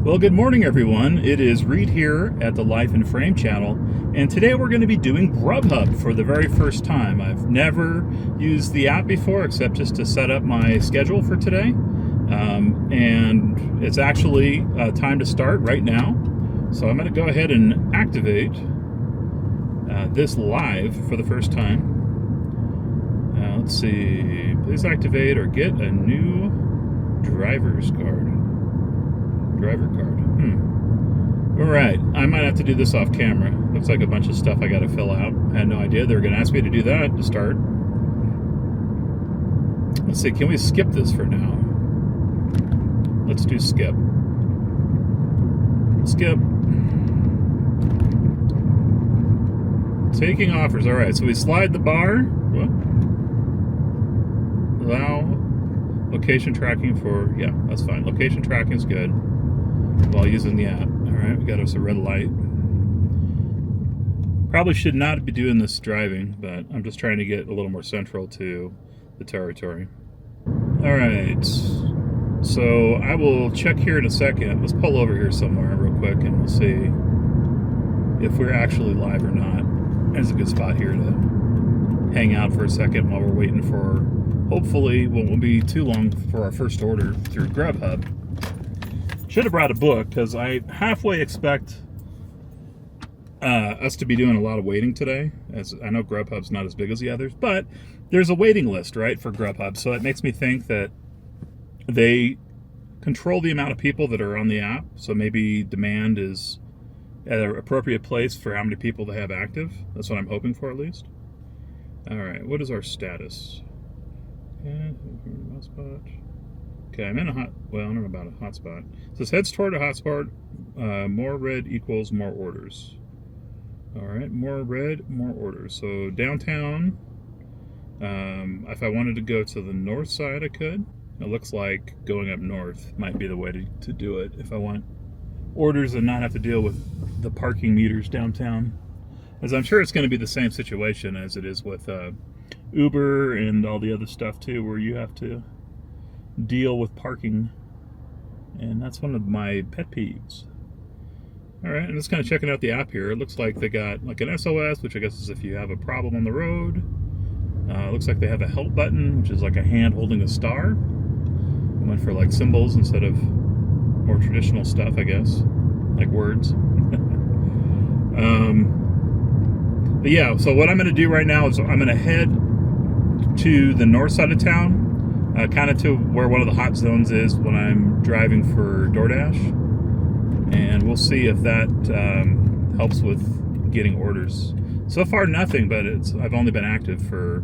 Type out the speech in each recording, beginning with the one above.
Well, good morning, everyone. It is Reed here at the Life in Frame channel, and today we're going to be doing Grubhub for the very first time. I've never used the app before, except just to set up my schedule for today, and it's actually time to start right now. So I'm going to go ahead and activate this live for the first time. Let's see. Please activate or get a new driver's card. Driver card. All right. I might have to do this off camera. Looks like a bunch of stuff I got to fill out. I had no idea they were going to ask me to do that to start. Let's see. Can we skip this for now? Let's do skip. Skip. Taking offers. All right. So we slide the bar. What? Allow location tracking for, yeah, that's fine. Location tracking is good while using the app. All right, we got us a red light. Probably should not be doing this driving, but I'm just trying to get a little more central to the territory. All right, so I will check here in a second. Let's pull over here somewhere real quick and we'll see if we're actually live or not. There's a good spot here to hang out for a second while we're waiting for, hopefully, won't be too long for our first order through Grubhub. Should have brought a book because I halfway expect us to be doing a lot of waiting today. As I know Grubhub's not as big as the others, but there's a waiting list, right, for Grubhub. So it makes me think that they control the amount of people that are on the app. So maybe demand is at an appropriate place for how many people they have active. That's what I'm hoping for, at least. All right, what is our status? Hotspot. Okay, I'm in a hot. Well, I don't know about a hotspot. It says heads toward a hotspot. More red equals more orders. All right, more red, more orders. So downtown. If I wanted to go to the north side, I could. It looks like going up north might be the way to do it if I want orders and not have to deal with the parking meters downtown. As I'm sure it's going to be the same situation as it is with Uber and all the other stuff too, where you have to deal with parking, and that's one of my pet peeves. All right, I'm just kind of checking out the app here. It looks like they got like an SOS, which I guess is if you have a problem on the road. Looks like they have a help button, which is like a hand holding a star. I went for like symbols instead of more traditional stuff, I guess, like words. But yeah, so what I'm going to do right now is I'm going to head to the north side of town, kind of to where one of the hot zones is when I'm driving for Doordash, and we'll see if that helps with getting orders. So far, nothing, but I've only been active for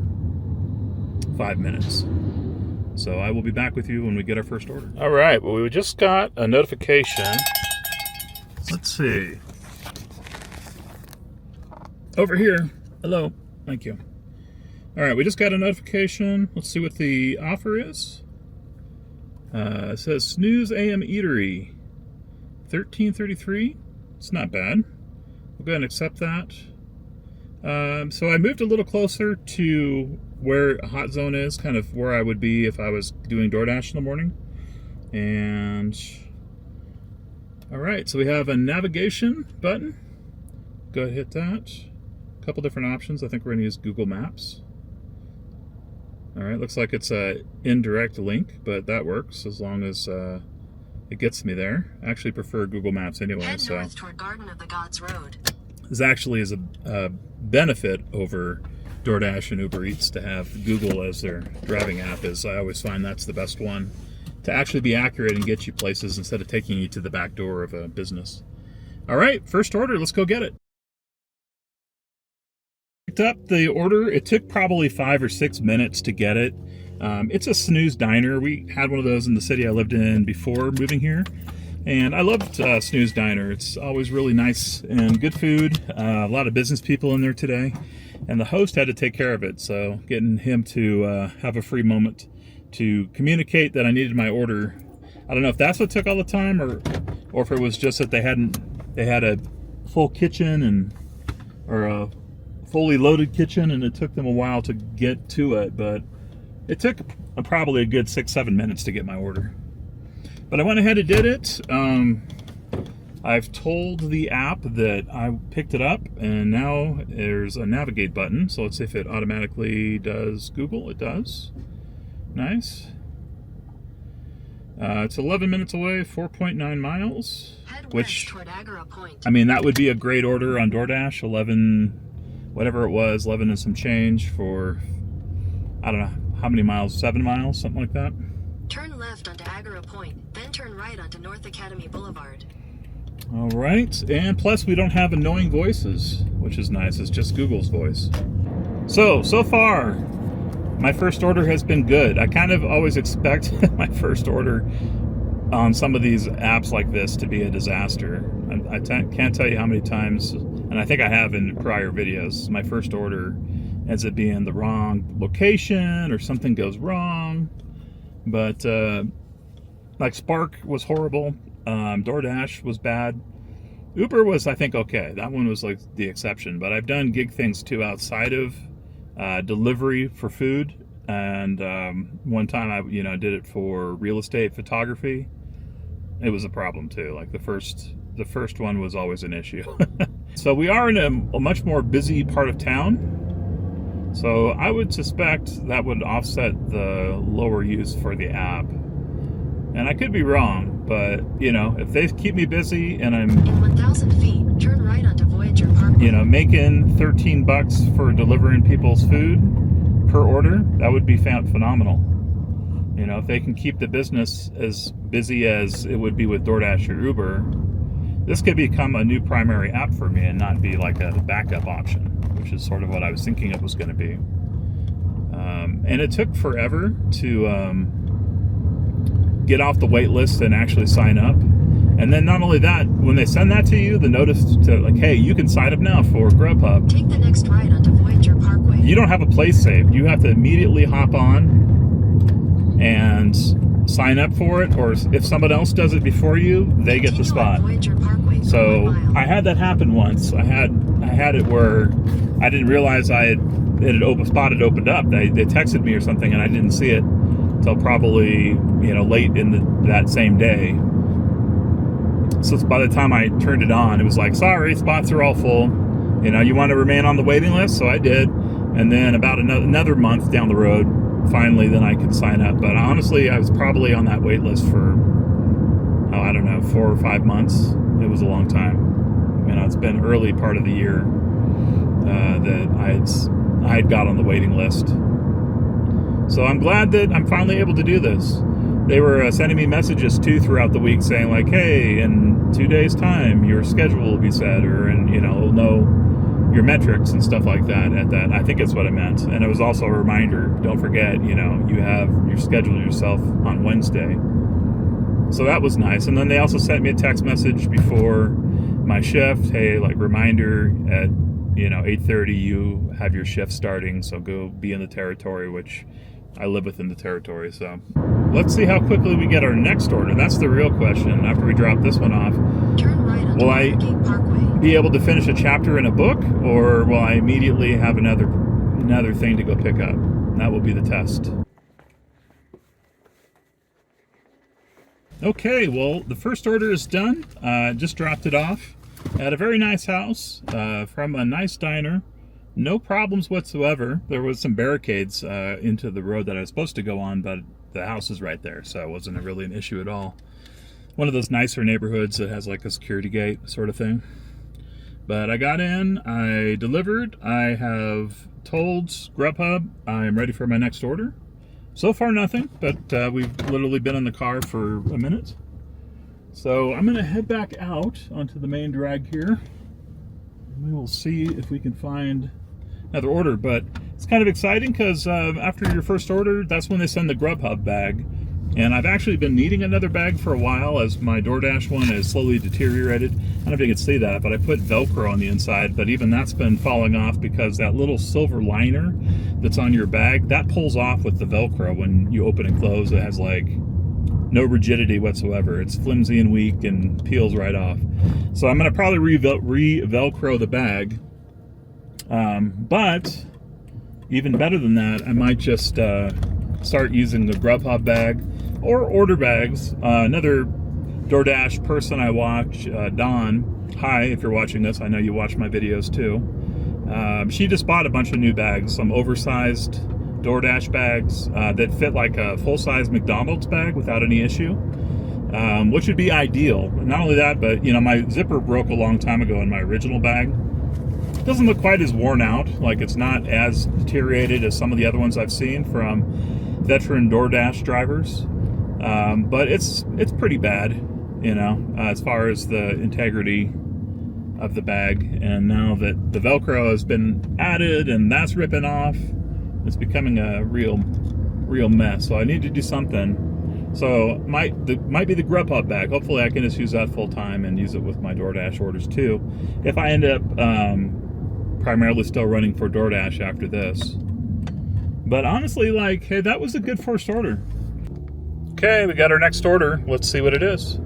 5 minutes. So I will be back with you when we get our first order. All right, well, we just got a notification. Let's see. Over here. Hello. Thank you. All right, we just got a notification. Let's see what the offer is. It says Snooze AM Eatery, $13.33. It's not bad. We'll go ahead and accept that. So I moved a little closer to where a hot zone is, kind of where I would be if I was doing DoorDash in the morning. And all right, so we have a navigation button. Go ahead and hit that. A couple different options. I think we're going to use Google Maps. All right, looks like it's a indirect link, but that works as long as it gets me there. I actually prefer Google Maps anyway. Head north toward Garden of the Gods Road. This actually is a benefit over DoorDash and Uber Eats to have Google as their driving app. Is I always find that's the best one to actually be accurate and get you places instead of taking you to the back door of a business. All right, first order. Let's go get it. Picked up the order. It took probably 5 or 6 minutes to get it. It's a Snooze Diner. We had one of those in the city I lived in before moving here, and I loved Snooze Diner. It's always really nice and good food. A lot of business people in there today, and the host had to take care of it, so getting him to have a free moment to communicate that I needed my order. I don't know if that's what took all the time, or if it was just that they had a full kitchen or a fully loaded kitchen, and it took them a while to get to it, but it took probably a good 6-7 minutes to get my order. But I went ahead and did it. I've told the app that I picked it up, and now there's a navigate button. So let's see if it automatically does Google. It does. Nice. It's 11 minutes away, 4.9 miles. Head Which, west toward Agora Point. I mean, that would be a great order on Doordash. 11, whatever it was, 11 and some change for, I don't know, how many miles? 7 miles, something like that. Turn left onto Agora Point, then turn right onto North Academy Boulevard. All right, and plus we don't have annoying voices, which is nice. It's just Google's voice. So far, my first order has been good. I kind of always expect my first order on some of these apps like this to be a disaster. I can't tell you how many times, and I think I have in prior videos, my first order ends up being the wrong location or something goes wrong. But like Spark was horrible. DoorDash was bad. Uber was, I think, okay. That one was like the exception. But I've done gig things too outside of delivery for food. And one time I, did it for real estate photography. It was a problem too. Like the first one was always an issue. So we are in a much more busy part of town. So I would suspect that would offset the lower use for the app. And I could be wrong, but, if they keep me busy and I'm, In 1,000 feet, turn right onto Voyager Parkway. making $13 for delivering people's food per order, that would be phenomenal. If they can keep the business as busy as it would be with DoorDash or Uber, this could become a new primary app for me and not be like a backup option, which is sort of what I was thinking it was going to be. And it took forever to get off the wait list and actually sign up. And then not only that, when they send that to you, the notice to like, hey, you can sign up now for Grubhub. Take the next right onto Voyager Parkway. You don't have a place saved. You have to immediately hop on and sign up for it, or if someone else does it before you, they get the Continue spot. on Voyager Parkway for So 1 mile. I had that happen once. I had it where I didn't realize spot had opened up. They texted me or something, and I didn't see it till probably late in that same day. So by the time I turned it on, it was like, sorry, spots are all full. You want to remain on the waiting list, so I did. And then about another month down the road, finally, then I could sign up. But honestly, I was probably on that wait list for, I don't know, 4 or 5 months. It was a long time. It's been early part of the year that I had got on the waiting list. So I'm glad that I'm finally able to do this. They were sending me messages too throughout the week saying like, hey, in 2 days time, your schedule will be set, or, we'll know your metrics and stuff like that at that. I think it's what I meant. And it was also a reminder, don't forget, you're scheduled yourself on Wednesday. So that was nice. And then they also sent me a text message before my shift. Hey, like reminder at, 8:30, you have your shift starting. So go be in the territory, which I live within the territory. So let's see how quickly we get our next order. That's the real question. After we drop this one off, Turn right onto will I Watergate Parkway. be able to finish a chapter in a book, or will I immediately have another thing to go pick up? That will be the test. Okay, well, the first order is done. Just dropped it off at a very nice house from a nice diner. No problems whatsoever. There was some barricades into the road that I was supposed to go on, but the house is right there, so it wasn't really an issue at all. One of those nicer neighborhoods that has like a security gate sort of thing. But I got in, I delivered, I have told Grubhub I'm ready for my next order. So far nothing, but we've literally been in the car for a minute. So I'm gonna head back out onto the main drag here. We will see if we can find another order, but it's kind of exciting because after your first order, that's when they send the Grubhub bag. And I've actually been needing another bag for a while as my DoorDash one has slowly deteriorated. I don't know if you can see that, but I put Velcro on the inside, but even that's been falling off because that little silver liner that's on your bag, that pulls off with the Velcro when you open and close. It has like no rigidity whatsoever. It's flimsy and weak and peels right off. So I'm going to probably re-Velcro the bag. But even better than that, I might just start using the Grubhub bag or order bags. Another DoorDash person I watch, Dawn. Hi, if you're watching this, I know you watch my videos too. She just bought a bunch of new bags, some oversized DoorDash bags that fit like a full-size McDonald's bag without any issue, which would be ideal. Not only that, but my zipper broke a long time ago in my original bag. It doesn't look quite as worn out, like it's not as deteriorated as some of the other ones I've seen from veteran DoorDash drivers, but it's pretty bad, as far as the integrity of the bag. And now that the Velcro has been added and that's ripping off, it's becoming a real mess. So I need to do something. So might be the Grubhub bag. Hopefully I can just use that full time and use it with my DoorDash orders too, if I end up primarily still running for DoorDash after this. But honestly, hey, that was a good first order. Okay, we got our next order. Let's see what it is.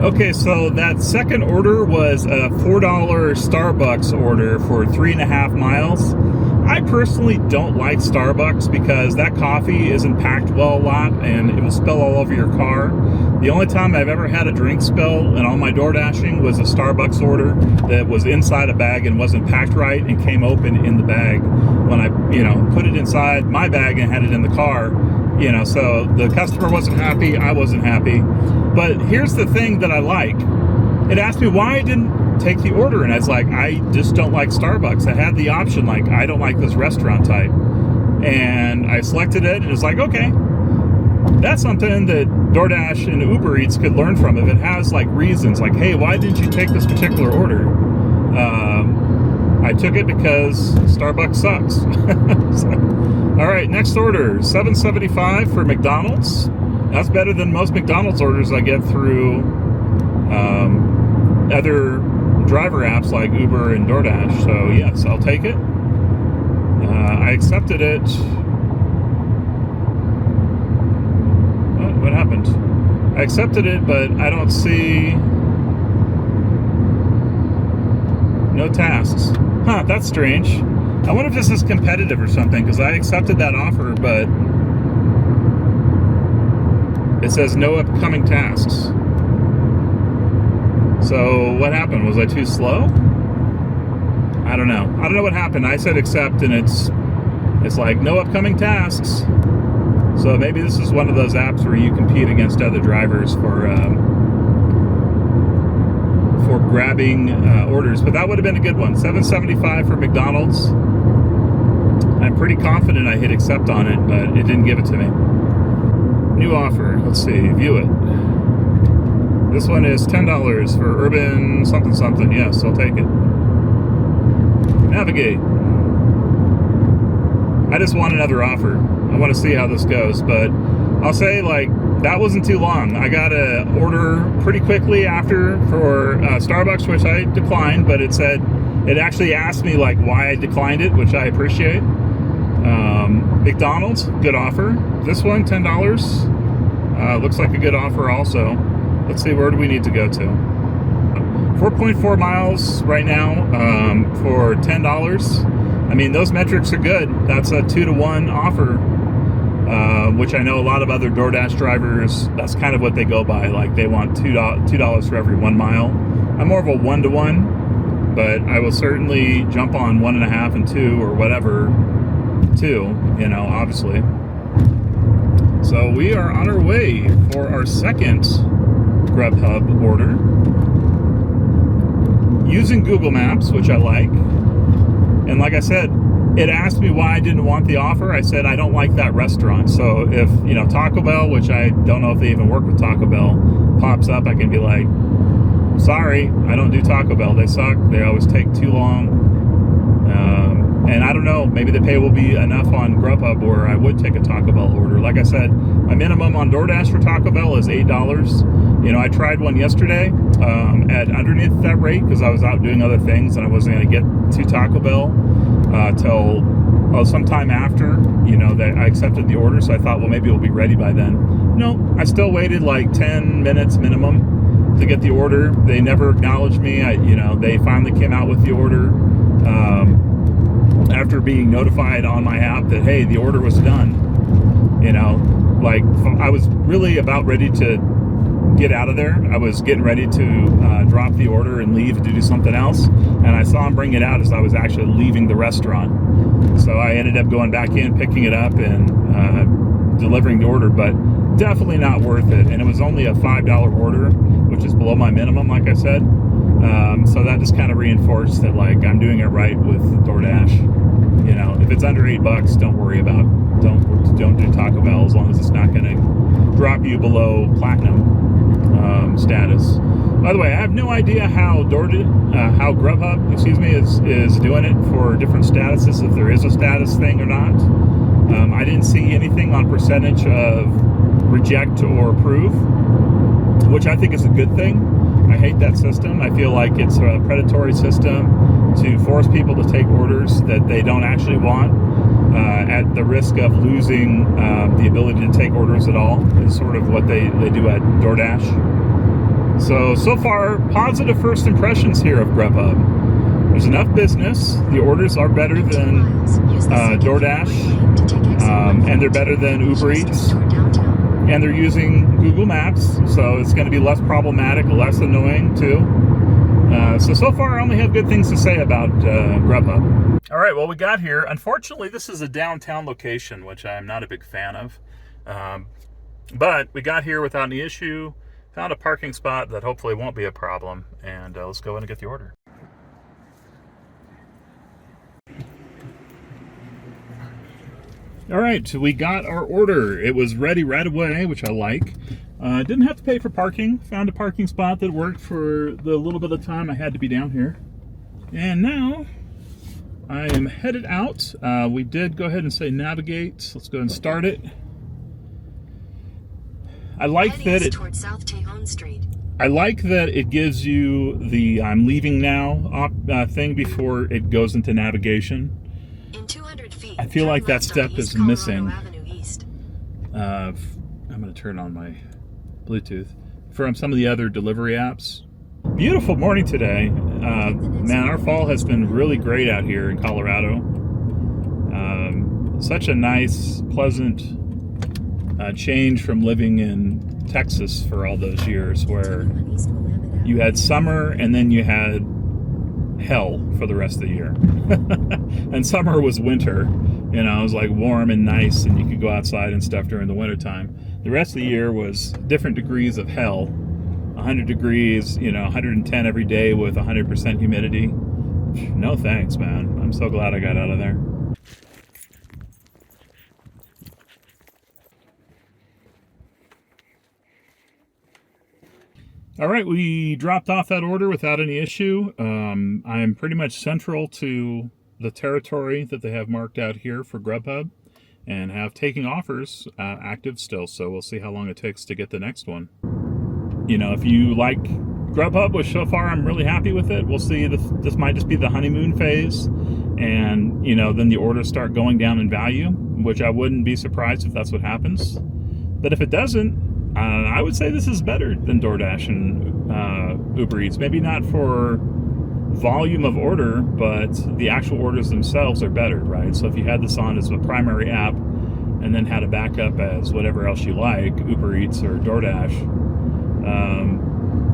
Okay, so that second order was a $4 Starbucks order for 3.5 miles. I personally don't like Starbucks because that coffee isn't packed well a lot and it will spill all over your car. The only time I've ever had a drink spill in all my door dashing was a Starbucks order that was inside a bag and wasn't packed right and came open in the bag when I, put it inside my bag and had it in the car. So the customer wasn't happy, I wasn't happy. But here's the thing that I like. It asked me why I didn't take the order, and I was like, I just don't like Starbucks. I had the option, I don't like this restaurant type. And I selected it, and it's like, okay, that's something that DoorDash and Uber Eats could learn from. If it has reasons, hey, why didn't you take this particular order? I took it because Starbucks sucks. So, all right, next order, $7.75 for McDonald's. That's better than most McDonald's orders I get through other driver apps like Uber and DoorDash. So yes, I'll take it. I accepted it. What happened? I accepted it, but I don't see no tasks. Huh, that's strange. I wonder if this is competitive or something, because I accepted that offer, but it says no upcoming tasks. So what happened? Was I too slow? I don't know. I don't know what happened. I said accept, and it's like no upcoming tasks. So maybe this is one of those apps where you compete against other drivers for grabbing orders. But that would have been a good one. $7.75 for McDonald's. I'm pretty confident I hit accept on it, but it didn't give it to me. New offer. Let's see. View it. This one is $10 for urban something something. Yes, I'll take it. Navigate. I just want another offer. I want to see how this goes, but I'll say that wasn't too long. I got an order pretty quickly after for Starbucks, which I declined, but it actually asked me why I declined it, which I appreciate. McDonald's, good offer. This one, $10. Looks like a good offer also. Let's see, where do we need to go to? 4.4 miles right now for $10. I mean, those metrics are good. That's a 2-to-1 offer, which I know a lot of other DoorDash drivers, that's kind of what they go by. They want $2 for every 1 mile. I'm more of a 1-to-1, but I will certainly jump on 1.5 and 2 or whatever, 2, obviously. So we are on our way for our second Grubhub order using Google Maps, which I like. And like I said, it asked me why I didn't want the offer. I said I don't like that restaurant. So if Taco Bell, which I don't know if they even work with Taco Bell, pops up, I can be like, sorry, I don't do Taco Bell. They suck. They always take too long. And I don't know, maybe the pay will be enough on Grubhub where I would take a Taco Bell order. Like I said, my minimum on DoorDash for Taco Bell is $8. I tried one yesterday at underneath that rate because I was out doing other things and I wasn't going to get to Taco Bell till sometime after, that I accepted the order. So I thought, well, maybe it'll be ready by then. No, I still waited 10 minutes minimum to get the order. They never acknowledged me. They finally came out with the order after being notified on my app that, hey, the order was done. like, I was really about ready to get out of there. I was getting ready to drop the order and leave to do something else, and I saw him bring it out as I was actually leaving the restaurant. So I ended up going back in, picking it up, and delivering the order, but definitely not worth it. And it was only a $5 order, which is below my minimum, like I said. So that just kind of reinforced that, like, I'm doing it right with DoorDash. You know, if it's under $8, don't worry about, don't do Taco Bell, as long as it's not going to drop you below platinum status. By the way, I have no idea how Grubhub, is doing it for different statuses, if there is a status thing or not. I didn't see anything on percentage of reject or approve, which I think is a good thing. I hate that system. I feel like it's a predatory system to force people to take orders that they don't actually want, at the risk of losing the ability to take orders at all. Is sort of what they do at DoorDash. So far, positive first impressions here of Grubhub. There's enough business. The orders are better than DoorDash, and they're better than Uber Eats. And they're using Google Maps, so it's going to be less problematic, less annoying too. So far I only have good things to say about Grubhub. All right, well, we got here. Unfortunately, this is a downtown location, which I'm not a big fan of. But we got here without any issue, found a parking spot that hopefully won't be a problem, and let's go in and get the order. All right, so we got our order. It was ready right away, which I like. Didn't have to pay for parking. Found a parking spot that worked for the little bit of time I had to be down here. And now I am headed out. We did go ahead and say navigate. Let's go ahead and start it. I like that it towards South Tejon Street. I like that it gives you the I'm leaving now thing before it goes into navigation. In 200 feet, I feel like that step is missing. I'm going to turn on my Bluetooth. From some of the other delivery apps. Beautiful morning today. Man, our fall has been really great out here in Colorado. Such a nice, pleasant change from living in Texas for all those years, where you had summer and then you had hell for the rest of the year. And summer was winter, you know, it was like warm and nice, and you could go outside and stuff during the winter time. The rest of the year was different degrees of hell. 100 degrees, you know, 110 every day with 100% humidity. No thanks, man. I'm so glad I got out of there. All right, we dropped off that order without any issue. I'm pretty much central to the territory that they have marked out here for Grubhub, and have taking offers active still, so we'll see how long it takes to get the next one. You know, if you like Grubhub, which so far I'm really happy with it, we'll see. This might just be the honeymoon phase, and, you know, then the orders start going down in value, which I wouldn't be surprised if that's what happens. But if it doesn't, I would say this is better than DoorDash and Uber Eats. Maybe not for volume of order, but the actual orders themselves are better, right? So if you had this on as a primary app and then had a backup as whatever else you like, Uber Eats or DoorDash,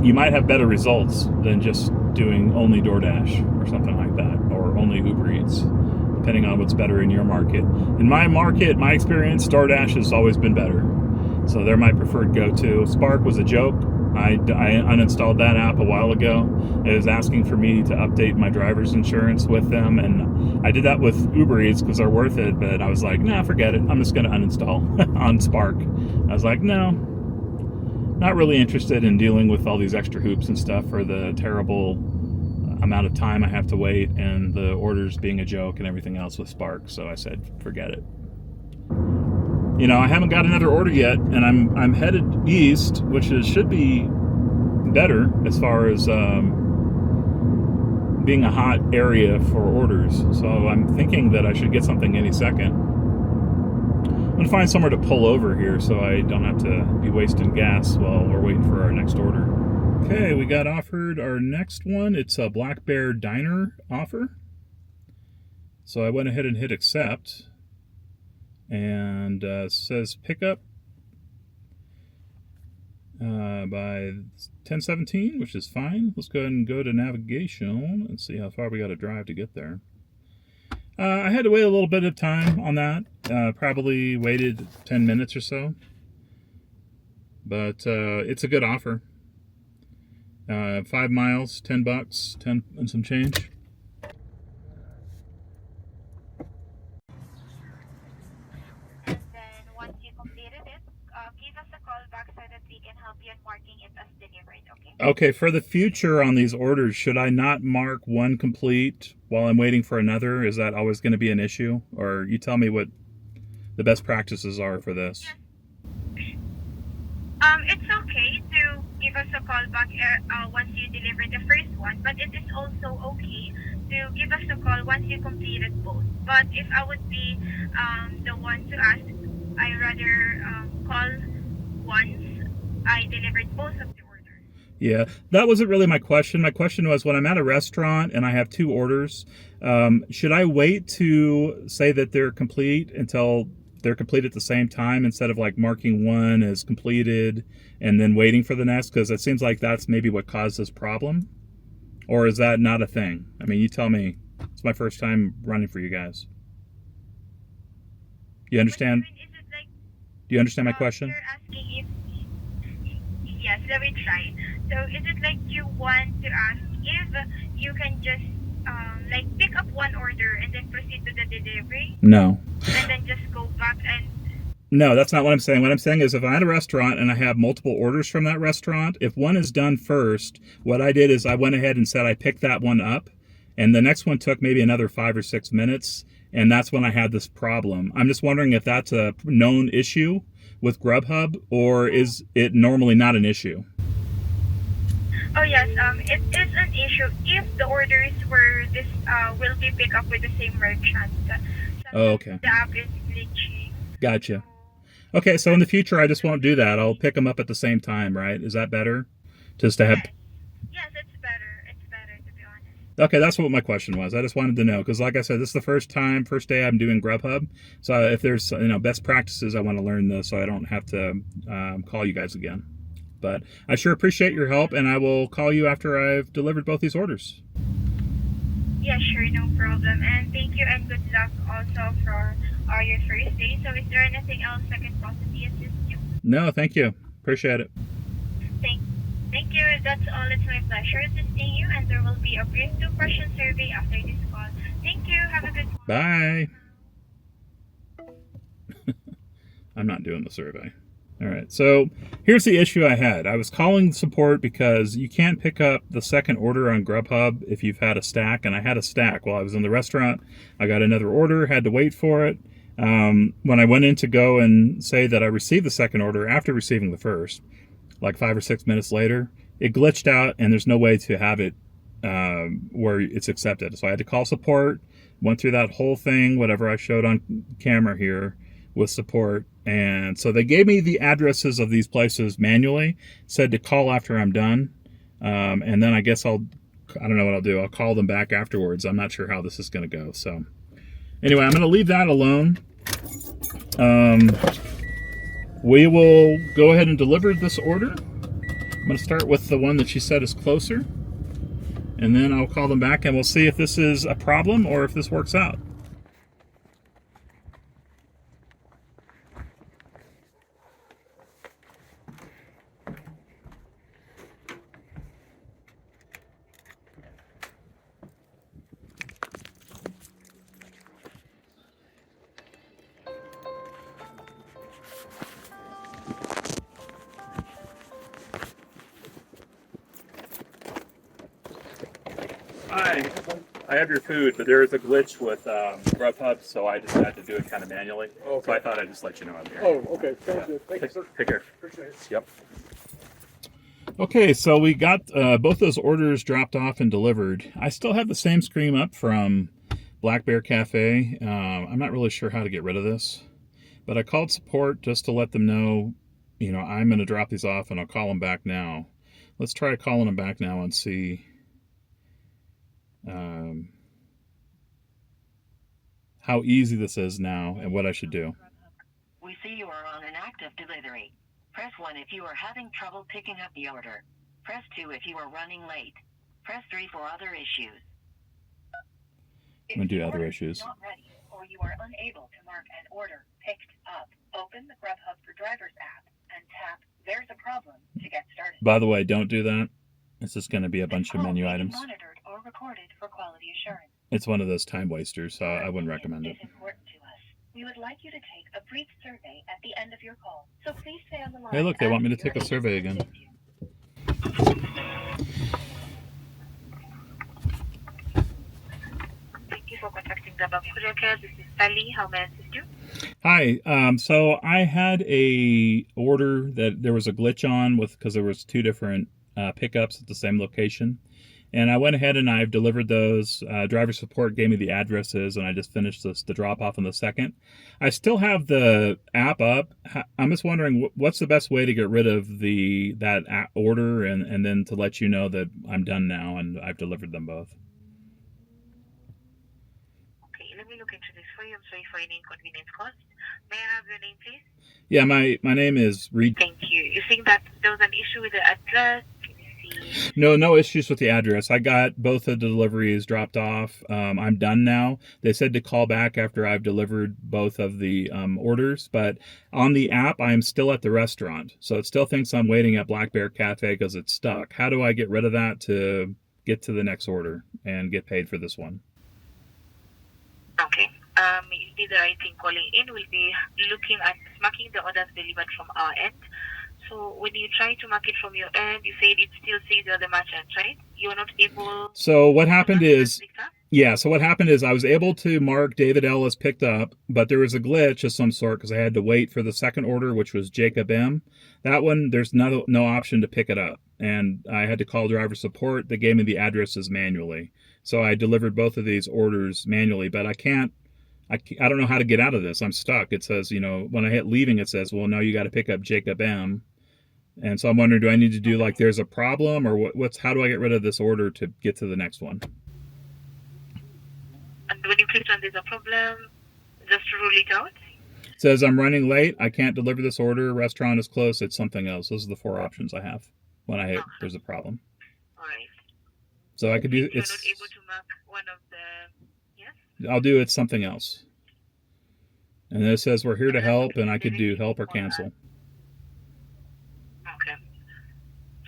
you might have better results than just doing only DoorDash or something like that, or only Uber Eats, depending on what's better in your market. In my market, my experience, DoorDash has always been better. So they're my preferred go-to. Spark was a joke. I uninstalled that app a while ago. It was asking for me to update my driver's insurance with them, and I did that with Uber Eats because they're worth it, but I was like, nah, forget it. I'm just going to uninstall on Spark. I was like, no, not really interested in dealing with all these extra hoops and stuff for the terrible amount of time I have to wait and the orders being a joke and everything else with Spark. So I said, forget it. You know, I haven't got another order yet, and I'm headed east, which should be better as far as being a hot area for orders. So I'm thinking that I should get something any second. I'm going to find somewhere to pull over here so I don't have to be wasting gas while we're waiting for our next order. Okay, we got offered our next one. It's a Black Bear Diner offer. So I went ahead and hit accept. And says pickup by 10:17, which is fine. Let's go ahead and go to navigation and see how far we got to drive to get there. I had to wait a little bit of time on that. Probably waited 10 minutes or so. But it's a good offer. 5 miles, $10, 10 and some change. And then once you completed it, give us a call back so that we can help you in marking it as delivered, okay? Okay, for the future on these orders, should I not mark one complete while I'm waiting for another? Is that always going to be an issue? Or you tell me what the best practices are for this. It's okay to give us a call back once you deliver the first one, but it is also okay to give us a call once you completed both. But if I would be the one to ask, I rather call once I delivered both of the orders. Yeah, that wasn't really my question. My question was, when I'm at a restaurant and I have 2 orders, should I wait to say that they're complete until they're complete at the same time instead of like marking one as completed and then waiting for the next? Because it seems like that's maybe what caused this problem. Or is that not a thing? I mean, you tell me. It's my first time running for you guys. You understand? But, I mean, is it like, Do you understand my question? You're asking if, yes, let me try. So is it like you want to ask if you can just like pick up one order and then proceed to the delivery No. and then just go back and No, that's not what I'm saying. What I'm saying is if I'm at a restaurant and I have multiple orders from that restaurant, if one is done first, what I did is I went ahead and said I picked that one up, and the next one took maybe another 5 or 6 minutes, and that's when I had this problem. I'm just wondering if that's a known issue with Grubhub, or is it normally not an issue? oh yes, it is an issue if the orders were this will be picked up with the same merchant. Oh, okay. The app is glitching. Gotcha. Okay, so in the future, I just won't do that. I'll pick them up at the same time, right? Is that better? Just to have... Yes, it's better. It's better, to be honest. Okay, that's what my question was. I just wanted to know, because like I said, this is the first day I'm doing Grubhub. So if there's best practices, I want to learn this so I don't have to call you guys again. But I sure appreciate your help, and I will call you after I've delivered both these orders. Yeah, sure, no problem. And thank you and good luck also for your first day. So is there anything else I can possibly assist you? No, thank you. Appreciate it. Thank you. That's all. It's my pleasure assisting you, and there will be a brief 2-question survey after this call. Thank you. Have a good one. Bye. I'm not doing the survey. All right, so here's the issue I had. I was calling support because you can't pick up the second order on Grubhub if you've had a stack, and I had a stack while I was in the restaurant. I got another order, had to wait for it. When I went in to go and say that I received the second order after receiving the first, like 5 or 6 minutes later, it glitched out, and there's no way to have it where it's accepted. So I had to call support, went through that whole thing, whatever I showed on camera here, with support. And so they gave me the addresses of these places manually, said to call after I'm done. And then I guess I don't know what I'll do. I'll call them back afterwards. I'm not sure how this is going to go. So anyway, I'm going to leave that alone. We will go ahead and deliver this order. I'm going to start with the one that she said is closer. And then I'll call them back and we'll see if this is a problem or if this works out. Hi, I have your food, but there is a glitch with Grubhub, so I just had to do it kind of manually. Okay. So I thought I'd just let you know I'm here. Oh, okay. Thank you. Thank you, sir. Take care. Appreciate it. Yep. Okay, so we got both those orders dropped off and delivered. I still have the same screen up from Black Bear Cafe. I'm not really sure how to get rid of this, but I called support just to let them know, I'm going to drop these off and I'll call them back now. Let's try calling them back now and see how easy this is now and what I should do. We see you are on an active delivery. Press 1 if you are having trouble picking up the order. Press 2 if you are running late. Press 3 for other issues. I'm going to do other issues. Not ready, or you are unable to mark an order picked up, open the Grubhub for Drivers app and tap "There's a problem" to get started. By the way, don't do that. It's just going to be a bunch of menu items. Monitored or recorded for quality assurance. It's one of those time wasters, so I wouldn't recommend it. It's important to us. We would like you to take a brief survey at the end of your call, so please stay on the line. Hey, look, they want me to take a survey again. Thank you for contacting Grubhub Courier Care. This is Sally. How may I assist you? Hi. So I had a order that there was a glitch on because there was two different pickups at the same location. And I went ahead and I've delivered those. Driver support gave me the addresses, and I just finished the drop-off on the second. I still have the app up. I'm just wondering, what's the best way to get rid of that order and then to let you know that I'm done now and I've delivered them both? Okay, let me look into this for you. I'm sorry for any inconvenience caused. May I have your name, please? Yeah, my name is Reed. Thank you. You think that there was an issue with the address? No issues with the address. I got both of the deliveries dropped off. I'm done now. They said to call back after I've delivered both of the orders, but on the app, I'm still at the restaurant. So it still thinks I'm waiting at Black Bear Cafe because it's stuck. How do I get rid of that to get to the next order and get paid for this one? Okay. You did the right thing calling in. We'll be looking at marking the orders delivered from our end. So when you try to mark it from your end, you said it still says you're the merchant, right? You're not able. So what happened is, I was able to mark David L as picked up, but there was a glitch of some sort because I had to wait for the second order, which was Jacob M. That one, there's no option to pick it up, and I had to call driver support. They gave me the addresses manually, so I delivered both of these orders manually, but I don't know how to get out of this. I'm stuck. It says, when I hit leaving, it says, well, no, you got to pick up Jacob M. And so I'm wondering, do I need to do like there's a problem, or how do I get rid of this order to get to the next one? And when you click on there's a problem, just rule it out. It says I'm running late. I can't deliver this order. Restaurant is closed. It's something else. Those are the 4 options I have when I hit there's a problem. All right. So I could do You're it's. not able to mark one of the. Yes. I'll do it's something else. And then it says we're here to help, and I could do help or cancel. Okay.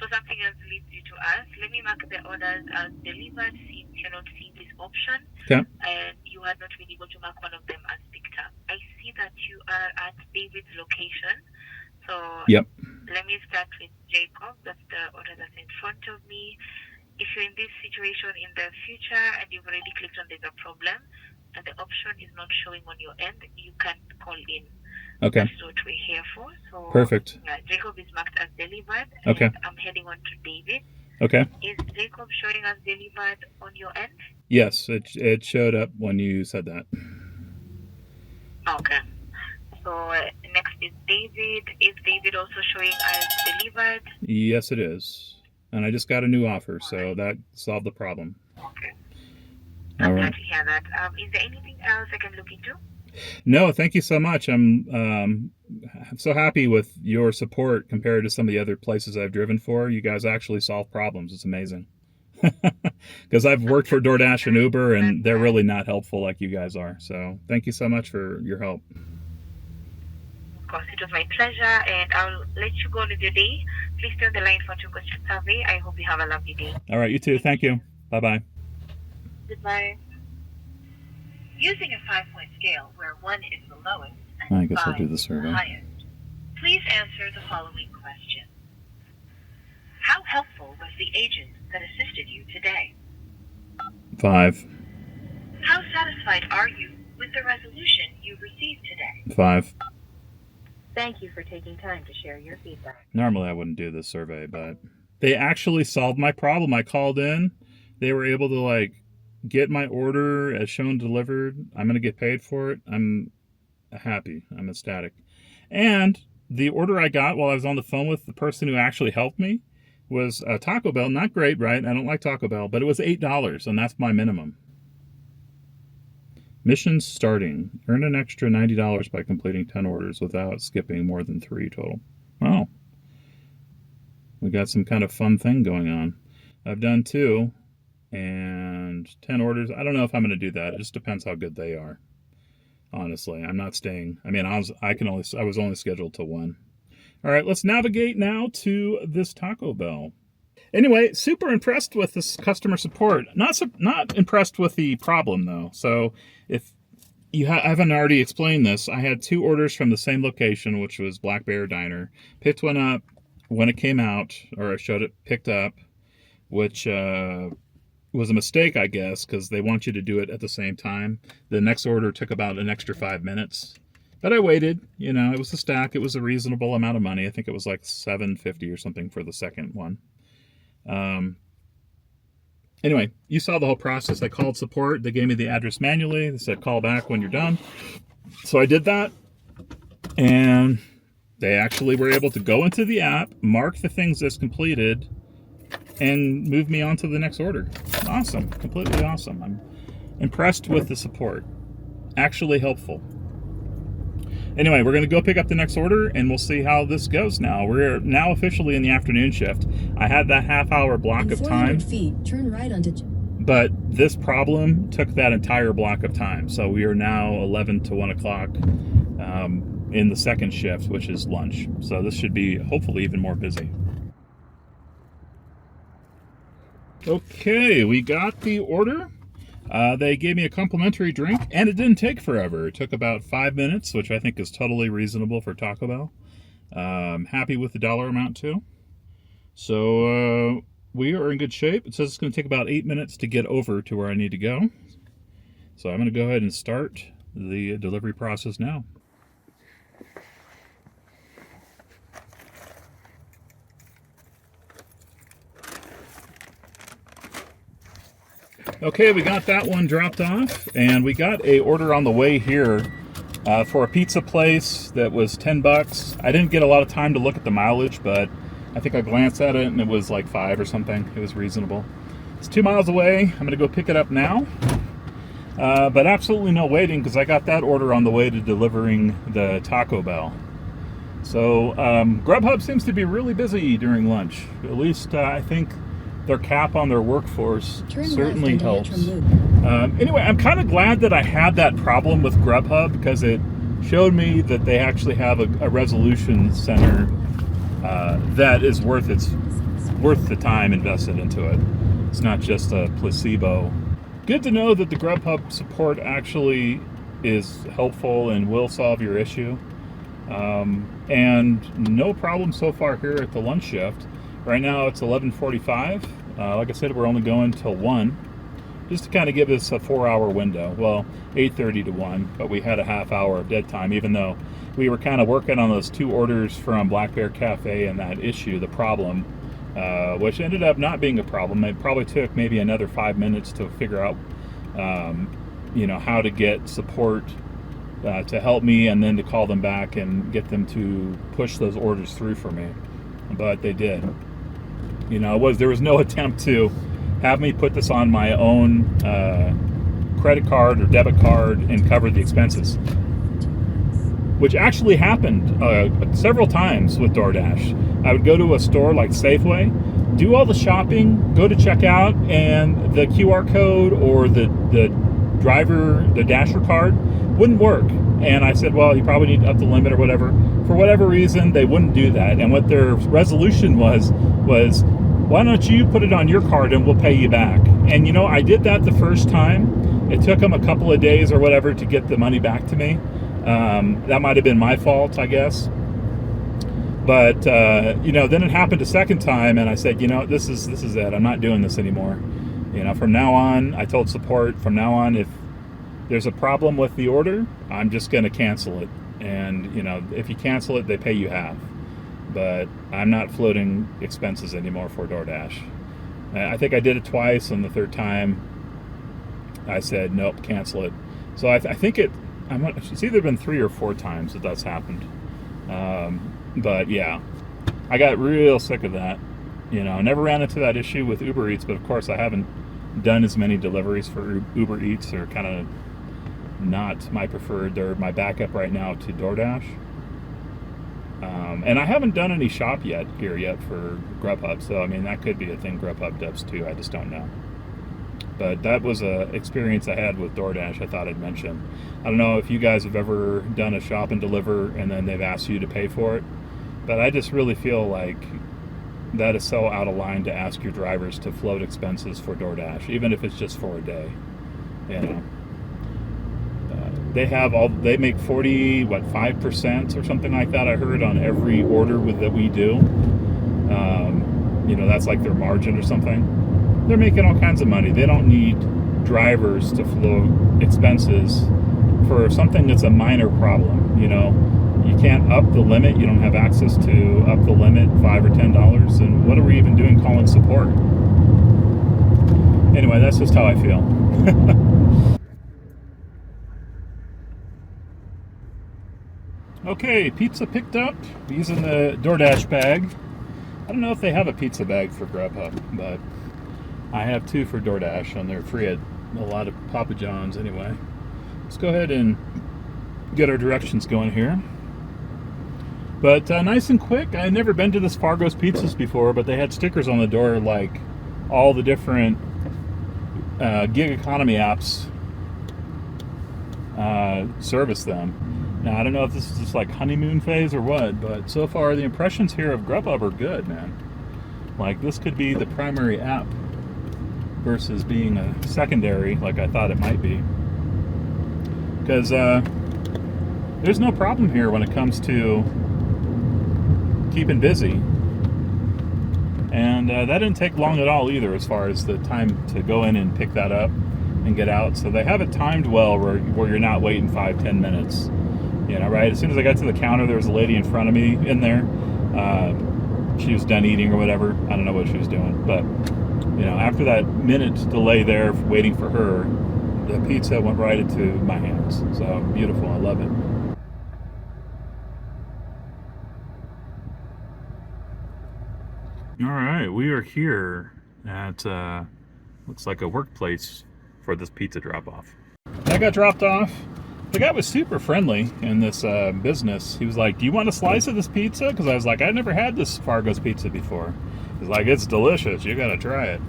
So something else leads you to us. Let me mark the orders as delivered since you're not seeing this option. Okay. And you had not been able to mark one of them as picked up. I see that you are at David's location. So Yep. Let me start with Jacob. That's the order that's in front of me. If you're in this situation in the future and you've already clicked on there's a problem and the option is not showing on your end, you can call in. Okay. That's what we're here for. So Perfect. Jacob is marked as delivered. Okay. And I'm heading on to David. Okay. Is Jacob showing as delivered on your end? Yes, it showed up when you said that. Okay. So next is David. Is David also showing as delivered? Yes, it is. And I just got a new offer, so that solved the problem. Okay. All I'm right. glad to hear that. Is there anything else I can look into? No, thank you so much. I'm so happy with your support compared to some of the other places I've driven for. You guys actually solve problems. It's amazing. Because I've worked for Doordash and Uber, and they're really not helpful like you guys are. So thank you so much for your help. Of course, it was my pleasure, and I'll let you go on with your day. Please stay on the line for 2-question survey. I hope you have a lovely day. All right, you too. Thank you. Bye-bye. Goodbye. Using a 5-point scale where 1 is the lowest and I guess I'll 5 do the is the survey. highest, please answer the following question. How helpful was the agent that assisted you today? 5. How satisfied are you with the resolution you received today? 5. Thank you for taking time to share your feedback. Normally I wouldn't do this survey, but they actually solved my problem. I called in. They were able to get my order as shown delivered. I'm going to get paid for it. I'm happy. I'm ecstatic. And the order I got while I was on the phone with the person who actually helped me was a Taco Bell. Not great, right? I don't like Taco Bell, but it was $8, and that's my minimum. Mission starting. Earn an extra $90 by completing 10 orders without skipping more than 3 total. Wow. We got some kind of fun thing going on. I've done 2 and 10 orders. I don't know if I'm going to do that. It just depends how good they are. Honestly, I'm not staying. I mean, I was only scheduled to 1. All right, let's navigate now to this Taco Bell. Anyway, super impressed with this customer support. Not impressed with the problem though. So if you haven't already explained this, I had 2 orders from the same location, which was Black Bear Diner. Picked one up when it came out, or I showed it picked up, which was a mistake, I guess, because they want you to do it at the same time. The next order took about an extra 5 minutes. But I waited, you know, it was a stack. It was a reasonable amount of money. I think it was like $7.50 or something for the second one. Anyway, you saw the whole process. I called support. They gave me the address manually. They said, call back when you're done. So I did that. And they actually were able to go into the app, mark the things as completed, and move me on to the next order. Awesome. Completely awesome. I'm impressed with the support. Actually helpful. Anyway, we're going to go pick up the next order, and we'll see how this goes now. We're now officially in the afternoon shift. I had that half-hour block of time. 400 feet, turn right onto... But this problem took that entire block of time. So we are now 11 to 1 o'clock in the second shift, which is lunch. So this should be hopefully even more busy. Okay, we got the order. They gave me a complimentary drink, and it didn't take forever. It took about 5 minutes, which I think is totally reasonable for Taco Bell. Happy with the dollar amount, too. So we are in good shape. It says it's going to take about 8 minutes to get over to where I need to go. So I'm going to go ahead and start the delivery process now. Okay, we got that one dropped off, and we got a order on the way here for a pizza place that was $10. I didn't get a lot of time to look at the mileage, but I think I glanced at it and it was like 5 or something. It was reasonable. It's 2 miles away. I'm going to go pick it up now, but absolutely no waiting because I got that order on the way to delivering the Taco Bell. So Grubhub seems to be really busy during lunch. At least I think their cap on their workforce certainly helps. Anyway, I'm kind of glad that I had that problem with Grubhub because it showed me that they actually have a resolution center that is worth the time invested into it. It's not just a placebo. Good to know that the Grubhub support actually is helpful and will solve your issue. And no problem so far here at the lunch shift. Right now it's 11:45. Like I said, we're only going till 1, just to kind of give us a 4-hour window. Well, 8:30 to 1, but we had a half hour of dead time, even though we were kind of working on those 2 orders from Black Bear Cafe and that issue, the problem, which ended up not being a problem. It probably took maybe another 5 minutes to figure out, how to get support to help me, and then to call them back and get them to push those orders through for me. But they did. There was no attempt to have me put this on my own credit card or debit card and cover the expenses, which actually happened several times with DoorDash. I would go to a store like Safeway, do all the shopping, go to checkout, and the QR code or the Dasher card wouldn't work. And I said, well, you probably need to up the limit or whatever. For whatever reason, they wouldn't do that. And what their resolution was, why don't you put it on your card and we'll pay you back? And I did that the first time. It took them a couple of days or whatever to get the money back to me. That might have been my fault, I guess. But, then it happened a second time, and I said, this is it. I'm not doing this anymore. From now on, I told support, from now on, if there's a problem with the order, I'm just going to cancel it. And, if you cancel it, they pay you half. But I'm not floating expenses anymore for DoorDash. I think I did it twice, and the third time I said, nope, cancel it. So I think it's either been 3 or 4 times that that's happened. But yeah, I got real sick of that. I never ran into that issue with Uber Eats, but of course I haven't done as many deliveries for Uber Eats. They're kind of not my preferred. They're my backup right now to DoorDash. And I haven't done any shop here yet for Grubhub, so I mean that could be a thing Grubhub does too. I just don't know. But that was a experience I had with DoorDash. I thought I'd mention. I don't know if you guys have ever done a shop and deliver and then they've asked you to pay for it, but I just really feel like that is so out of line to ask your drivers to float expenses for DoorDash, even if it's just for a day. You know, they make 5% or something like that. I heard on every order that we do. You know, that's like their margin or something. They're making all kinds of money. They don't need drivers to float expenses for something that's a minor problem. You know, you can't up the limit. You don't have access to up the limit $5 or $10. And what are we even doing calling support? Anyway, that's just how I feel. Okay, pizza picked up using the DoorDash bag. I don't know if they have a pizza bag for Grubhub, but I have 2 for DoorDash, and they're free at a lot of Papa John's anyway. Let's go ahead and get our directions going here. But nice and quick. I had never been to this Fargo's Pizzas before, but they had stickers on the door like all the different gig economy apps service them. Now, I don't know if this is just like honeymoon phase or what, but so far the impressions here of Grubhub are good, man. Like, this could be the primary app versus being a secondary like I thought it might be. Because there's no problem here when it comes to keeping busy. And that didn't take long at all either as far as the time to go in and pick that up and get out. So they have it timed well where you're not waiting 5-10 minutes. You know, right? As soon as I got to the counter, there was a lady in front of me in there. She was done eating or whatever. I don't know what she was doing. But, you know, after that minute delay there waiting for her, the pizza went right into my hands. So beautiful. I love it. All right. We are here at, looks like a workplace for this pizza drop-off. I got dropped off. The guy was super friendly in this business. He was like, "Do you want a slice of this pizza?" Because I was like, "I've never had this Fargo's pizza before." He's like, "It's delicious. You got to try it."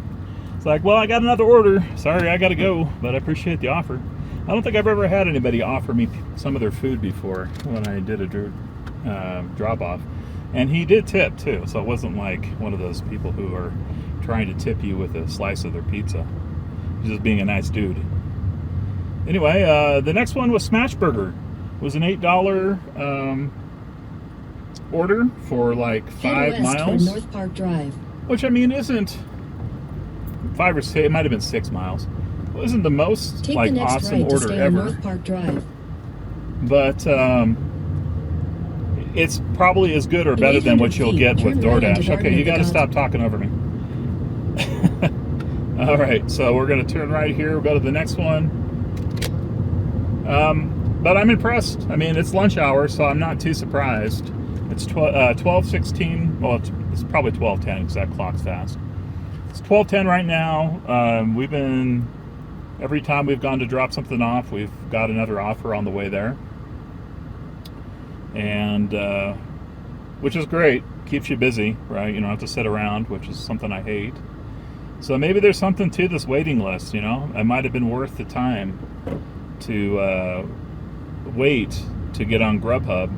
It's like, "Well, I got another order. Sorry, I got to go, but I appreciate the offer." I don't think I've ever had anybody offer me some of their food before when I did a drop-off. And he did tip, too, so it wasn't like one of those people who are trying to tip you with a slice of their pizza. He's just being a nice dude. Anyway, the next one was Smash Burger. It was an $8 order for like 5 miles. North Park Drive. Which, I mean, isn't 5 or 6, it might have been 6 miles. It isn't the most Take like the next awesome right to order stay ever. on North Park Drive. But it's probably as good or better than what you'll get with DoorDash. Okay, you got to stop talking over me. All right, so we're going to turn right here. We'll go to the next one. But I'm impressed. I mean, it's lunch hour, so I'm not too surprised. It's 12:16. Well, it's probably 12:10 because that clock's fast. It's 12:10 right now. Every time we've gone to drop something off, we've got another offer on the way there. And, which is great. Keeps you busy, right? You don't have to sit around, which is something I hate. So maybe there's something to this waiting list, you know? It might have been worth the time to wait to get on Grubhub,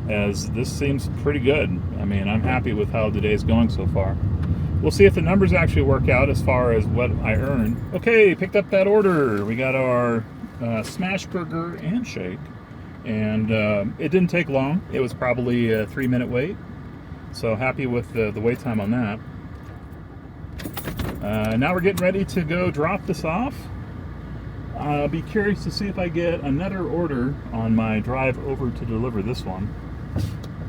as this seems pretty good. I mean, I'm happy with how the day's going so far. We'll see if the numbers actually work out as far as what I earn. Okay, picked up that order. We got our smash burger and shake, and it didn't take long. It was probably a 3-minute wait, so happy with the wait time on that. Now we're getting ready to go drop this off. I'll be curious to see if I get another order on my drive over to deliver this one.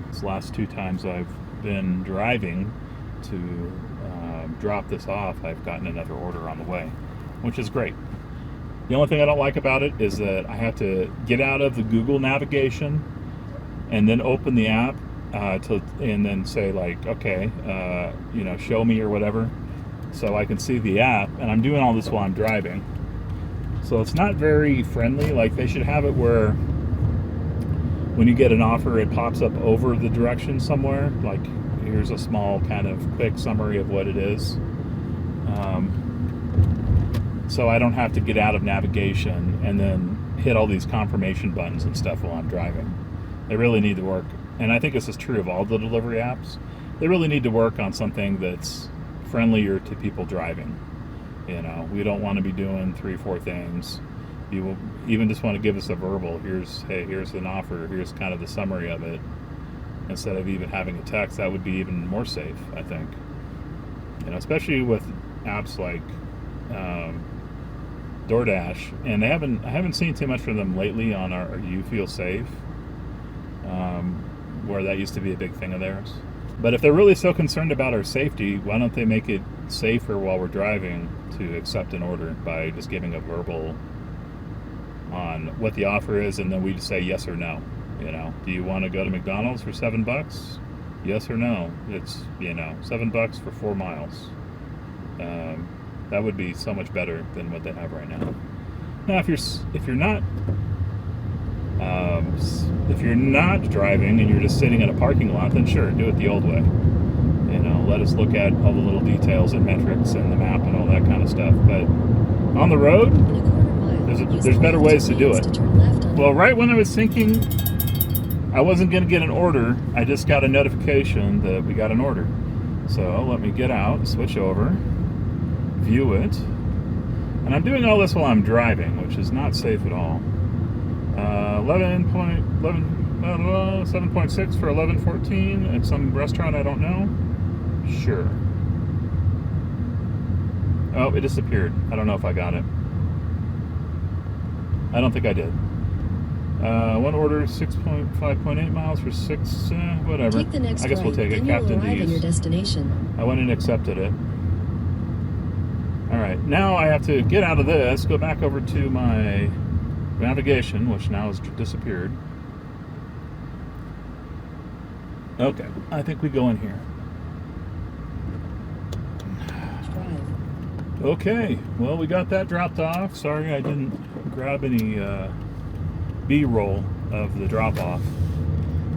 This last 2 times I've been driving to drop this off, I've gotten another order on the way, which is great. The only thing I don't like about it is that I have to get out of the Google navigation and then open the app and then say like, okay, you know, show me or whatever, so I can see the app, and I'm doing all this while I'm driving. So it's not very friendly. Like, they should have it where when you get an offer, it pops up over the direction somewhere. Like, here's a small kind of quick summary of what it is. So I don't have to get out of navigation and then hit all these confirmation buttons and stuff while I'm driving. They really need to work, and I think this is true of all the delivery apps. They really need to work on something that's friendlier to people driving. You know, we don't want to be doing 3-4 things. You will even just want to give us a verbal. Here's an offer. Here's kind of the summary of it. Instead of even having a text, that would be even more safe, I think. You know, especially with apps like DoorDash, and I haven't seen too much from them lately on our You Feel Safe, where that used to be a big thing of theirs. But if they're really so concerned about our safety, why don't they make it safer while we're driving to accept an order by just giving a verbal on what the offer is, and then we just say yes or no. You know, do you want to go to McDonald's for $7? Yes or no? It's, you know, $7 for 4 miles. That would be so much better than what they have right now. Now, if you're not driving and you're just sitting in a parking lot, then sure, do it the old way. You know, let us look at all the little details and metrics and the map and all that kind of stuff. But on the road, there's better ways to do it. Well, right when I was thinking I wasn't going to get an order, I just got a notification that we got an order. So let me get out, switch over, view it. And I'm doing all this while I'm driving, which is not safe at all. 7.6 for 11.14 at some restaurant I don't know. Sure. Oh, it disappeared. I don't know if I got it. I don't think I did. One order, 5.8 miles for 6, whatever. Take the next I guess we'll take it. Captain arrive at your D's. destination. I went and accepted it. All right, now I have to get out of this, go back over to my navigation, which now has disappeared. Okay, I think we go in here. Okay, well, we got that dropped off. Sorry I didn't grab any B-roll of the drop-off.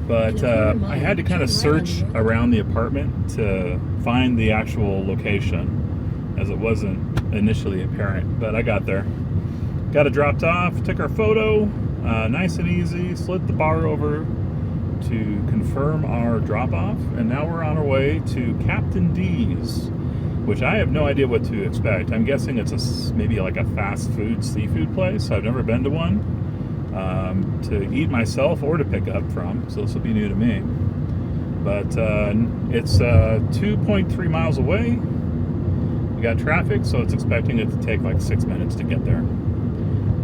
But I had to kind of search around the apartment to find the actual location, as it wasn't initially apparent, but I got there. Got it dropped off, took our photo, nice and easy, slid the bar over to confirm our drop-off, and now we're on our way to Captain D's, which I have no idea what to expect. I'm guessing it's maybe like a fast food seafood place. I've never been to one to eat myself or to pick up from, so this will be new to me. But it's 2.3 miles away. We got traffic, so it's expecting it to take like 6 minutes to get there.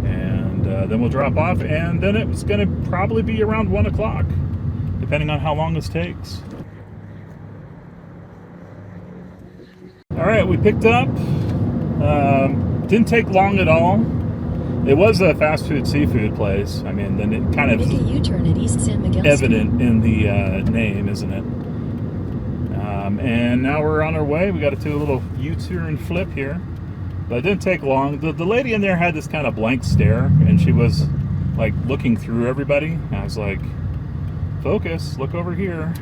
And then we'll drop off, and then it's going to probably be around 1 o'clock, depending on how long this takes. All right, we picked up. Didn't take long at all. It was a fast food seafood place. I mean, then it kind of Make a U-turn at East San Miguel evident in the name, isn't it? And now we're on our way. We got to do a little U-turn flip here, but it didn't take long. The lady in there had this kind of blank stare, and she was like looking through everybody. And I was like, "Focus, look over here."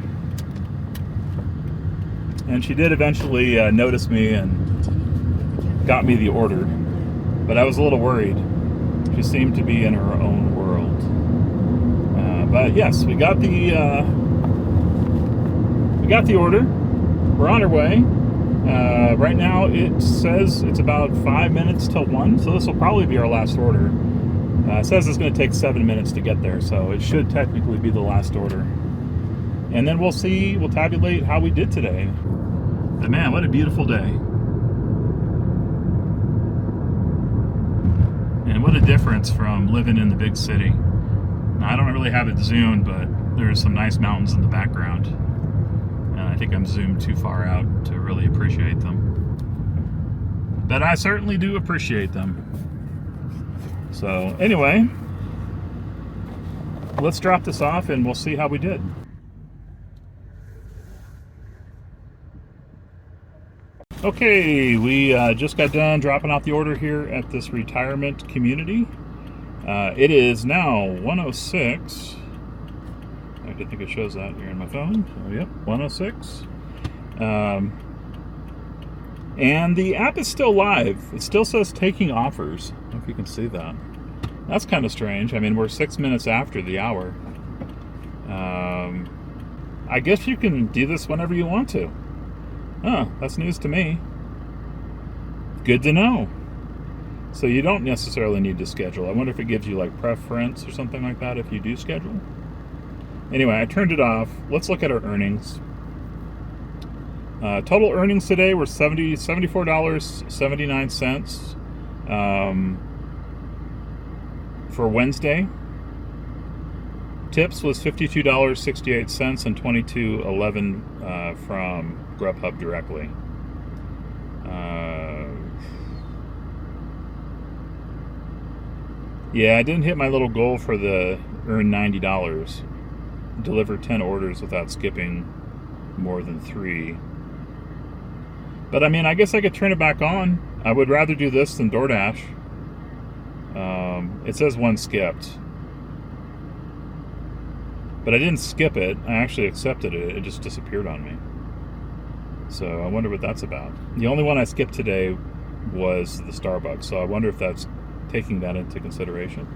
And she did eventually notice me and got me the order, but I was a little worried. She seemed to be in her own world. But yes, we got the order. We're on our way. Right now it says it's about 5 minutes till 1, so this will probably be our last order. It says it's going to take 7 minutes to get there, so it should technically be the last order. And then we'll tabulate how we did today. But man, what a beautiful day. And what a difference from living in the big city. Now, I don't really have it zoomed, but there's some nice mountains in the background. And I think I'm zoomed too far out to really appreciate them. But I certainly do appreciate them. So anyway, let's drop this off and we'll see how we did. Okay, we just got done dropping off the order here at this retirement community. It is now 1:06, I did think it shows that here in my phone. So, yep, 106. And the app is still live. It still says taking offers. I don't know if you can see that. That's kind of strange. I mean, we're 6 minutes after the hour. I guess you can do this whenever you want to. Oh, that's news to me. Good to know. So you don't necessarily need to schedule. I wonder if it gives you like preference or something like that if you do schedule. Anyway, I turned it off. Let's look at our earnings. Total earnings today were $74.79 for Wednesday. Tips was $52.68 and $22.11 from Grubhub directly. Yeah, I didn't hit my little goal for the earn $90. Deliver 10 orders without skipping more than 3. But I mean, I guess I could turn it back on. I would rather do this than Doordash. It says 1 skipped. But I didn't skip it. I actually accepted it. It just disappeared on me. So I wonder what that's about. The only one I skipped today was the Starbucks. So I wonder if that's taking that into consideration.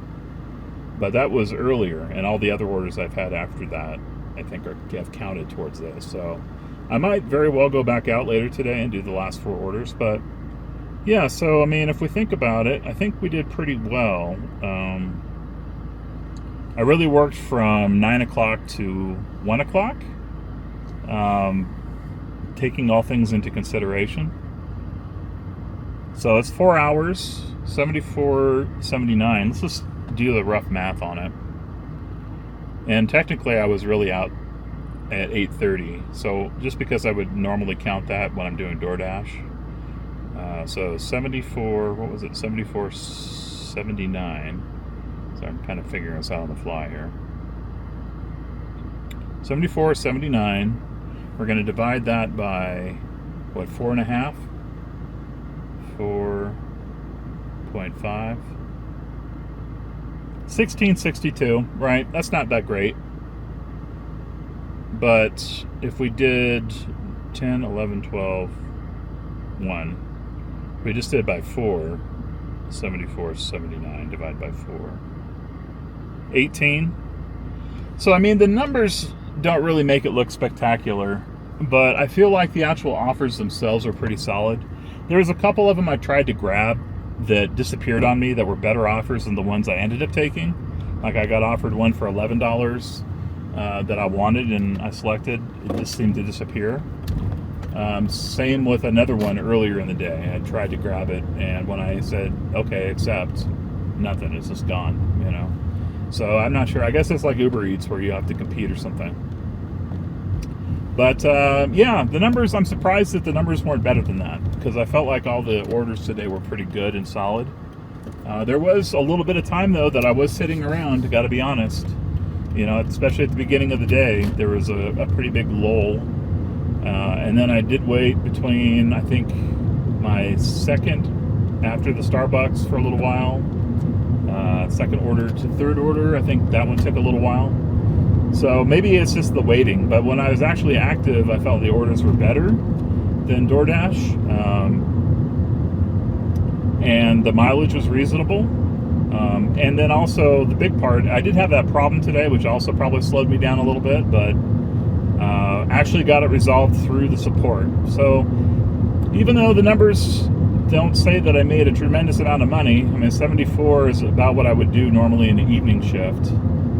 But that was earlier, and all the other orders I've had after that, I think, have counted towards this. So I might very well go back out later today and do the last 4 orders. But yeah, so I mean, if we think about it, I think we did pretty well. I really worked from 9 o'clock to 1 o'clock, taking all things into consideration. So it's 4 hours, 74.79. Let's just do the rough math on it. And technically I was really out at 8:30. So just because I would normally count that when I'm doing DoorDash. So 74, what was it? 74.79. So I'm kind of figuring this out on the fly here. 74.79. We're going to divide that by, what, 4.5? 4.5. 1662, right? That's not that great. But if we did 10, 11, 12, 1, we just did by 4, 74.79 divided by 4. 18. So I mean, the numbers don't really make it look spectacular, but I feel like the actual offers themselves are pretty solid. There was a couple of them I tried to grab that disappeared on me that were better offers than the ones I ended up taking. Like I got offered one for $11 that I wanted and I selected. It just seemed to disappear. Same with another one earlier in the day. I tried to grab it, and when I said, okay, accept, nothing. It's just gone, you know. So I'm not sure. I guess it's like Uber Eats where you have to compete or something. But yeah, the numbers, I'm surprised that the numbers weren't better than that, because I felt like all the orders today were pretty good and solid. There was a little bit of time, though, that I was sitting around, got to be honest. You know, especially at the beginning of the day, there was a pretty big lull. And then I did wait between, I think, my second after the Starbucks for a little while. Second order to third order, I think that one took a little while. So maybe it's just the waiting. But when I was actually active, I felt the orders were better than DoorDash. And the mileage was reasonable. And then also the big part, I did have that problem today, which also probably slowed me down a little bit, but actually got it resolved through the support. So even though the numbers don't say that I made a tremendous amount of money, I mean, 74 is about what I would do normally in the evening shift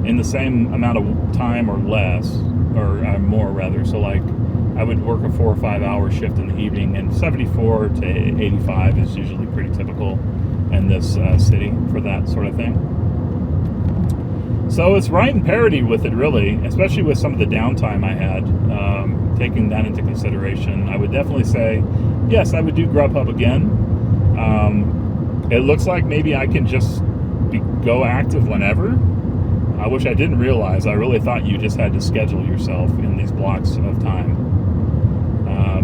in the same amount of time or less, or more rather. So like I would work a 4 or 5 hour shift in the evening, and 74 to 85 is usually pretty typical in this city for that sort of thing. So it's right in parity with it, really, especially with some of the downtime I had. Taking that into consideration, I would definitely say, yes, I would do Grubhub again. It looks like maybe I can just go active whenever. I wish I didn't realize. I really thought you just had to schedule yourself in these blocks of time.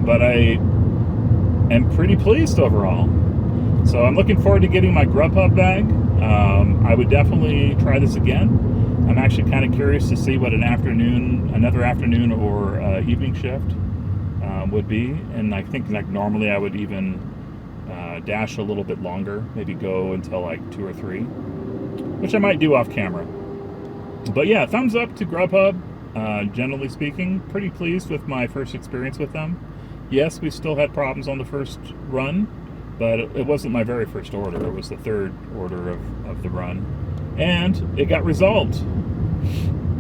But I am pretty pleased overall. So I'm looking forward to getting my Grubhub bag. I would definitely try this again. I'm actually kind of curious to see what another afternoon or evening shift would be. And I think like normally I would even dash a little bit longer, maybe go until like 2 or 3, which I might do off camera. But yeah, thumbs up to Grubhub. Generally speaking, pretty pleased with my first experience with them. Yes, we still had problems on the first run, but it wasn't my very first order. It was the third order of the run, and it got resolved.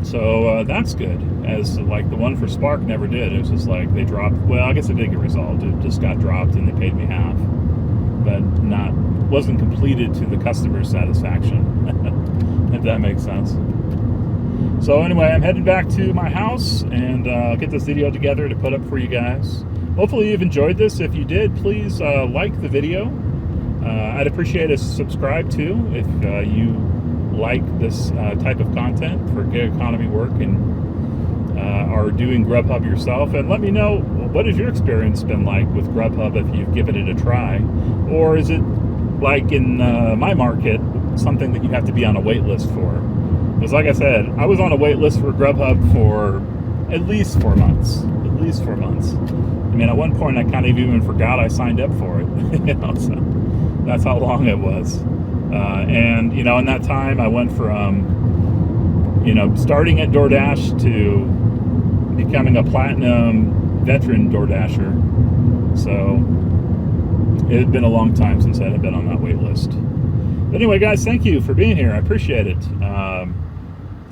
So that's good, as like the one for Spark never did. It was just like they dropped, well, I guess it did get resolved. It just got dropped and they paid me half, but wasn't completed to the customer's satisfaction, if that makes sense. So anyway, I'm heading back to my house and I'll get this video together to put up for you guys. Hopefully you've enjoyed this. If you did, please like the video. I'd appreciate a subscribe too if you like this type of content for gig economy work and are doing Grubhub yourself. And let me know, what has your experience been like with Grubhub if you've given it a try? Or is it like in my market, something that you have to be on a wait list for? Because like I said, I was on a wait list for Grubhub for at least 4 months. At least 4 months. I mean, at one point I kind of even forgot I signed up for it. So that's how long it was. And, in that time I went from, starting at Doordash to becoming a platinum veteran Doordasher. So it had been a long time since I had been on that wait list. But anyway, guys, thank you for being here. I appreciate it.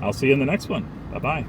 I'll see you in the next one. Bye-bye.